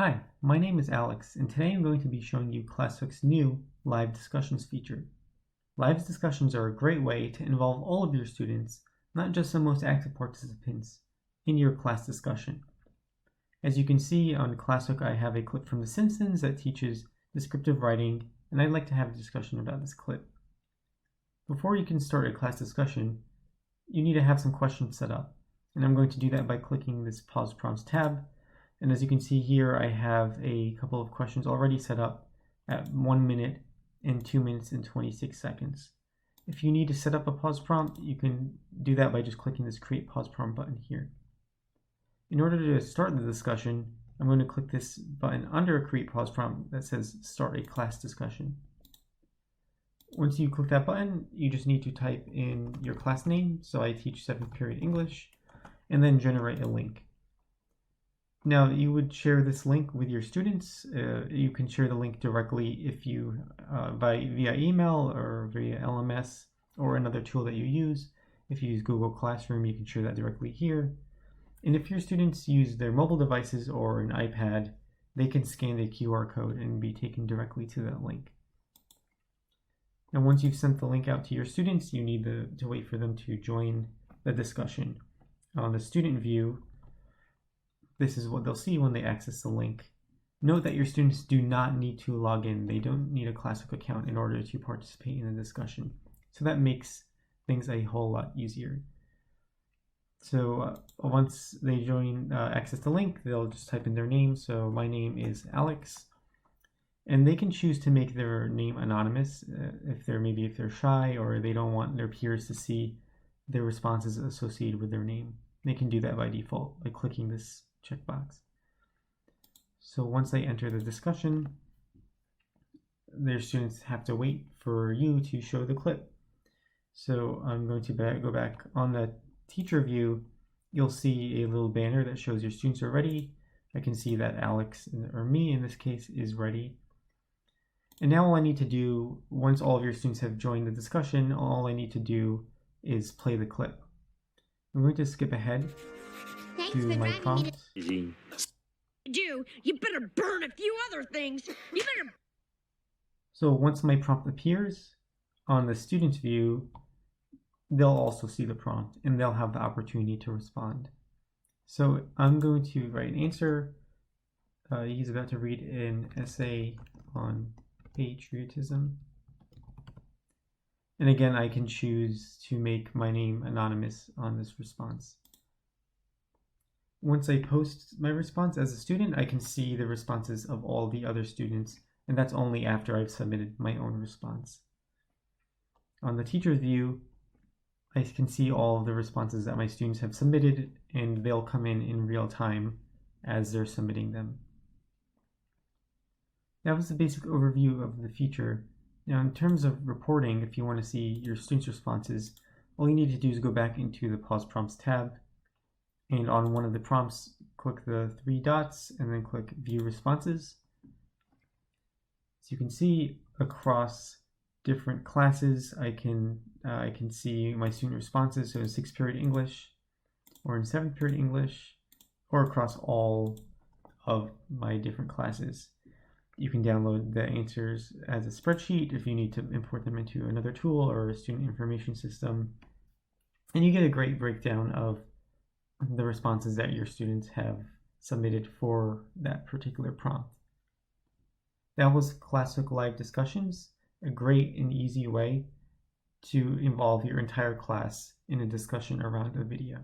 Hi, my name is Alex, and today I'm going to be showing you ClassHook's new Live Discussions feature. Live discussions are a great way to involve all of your students, not just the most active participants, in your class discussion. As you can see on ClassHook, I have a clip from The Simpsons that teaches descriptive writing, and I'd like to have a discussion about this clip. Before you can start a class discussion, you need to have some questions set up, and I'm going to do that by clicking this Pause Prompts tab. And as you can see here, I have a couple of questions already set up at 1 minute and 2 minutes and 26 seconds. If you need to set up a pause prompt, you can do that by just clicking this Create Pause Prompt button here. In order to start the discussion, I'm going to click this button under a Create Pause Prompt that says Start a Class Discussion. Once you click that button, you just need to type in your class name, so I teach 7th period English, and then generate a link. Now, you would share this link with your students. You can share the link directly if you via email or via LMS or another tool that you use. If you use Google Classroom, you can share that directly here. And if your students use their mobile devices or an iPad, they can scan the QR code and be taken directly to that link. Now, once you've sent the link out to your students, you need to wait for them to join the discussion. On the student view, this is what they'll see when they access the link. Note that your students do not need to log in. They don't need a ClassHook account in order to participate in the discussion. So that makes things a whole lot easier. So once they access the link, they'll just type in their name. So my name is Alex. And they can choose to make their name anonymous if they're shy or they don't want their peers to see their responses associated with their name. They can do that by default by clicking this checkbox. So once they enter the discussion, their students have to wait for you to show the clip. So I'm going to go back on the teacher view. You'll see a little banner that shows your students are ready. I can see that Alex, or me in this case, is ready. And now all I need to do, once all of your students have joined the discussion, all I need to do is play the clip. I'm going to skip ahead to my prompt. You better burn a few other things. You better. So once my prompt appears on the student's view, they'll also see the prompt and they'll have the opportunity to respond. So I'm going to write an answer. He's about to read an essay on patriotism. And again, I can choose to make my name anonymous on this response. Once I post my response as a student, I can see the responses of all the other students, and that's only after I've submitted my own response. On the teacher's view, I can see all of the responses that my students have submitted, and they'll come in real time as they're submitting them. That was the basic overview of the feature. Now, in terms of reporting, if you want to see your students' responses, all you need to do is go back into the Pause Prompts tab, and on one of the prompts, click the 3 dots and then click View Responses. So you can see across different classes, I can see my student responses, so in 6th period English, or in 7th period English, or across all of my different classes. You can download the answers as a spreadsheet if you need to import them into another tool or a student information system. And you get a great breakdown of the responses that your students have submitted for that particular prompt. That was ClassHook Live Discussions, a great and easy way to involve your entire class in a discussion around a video.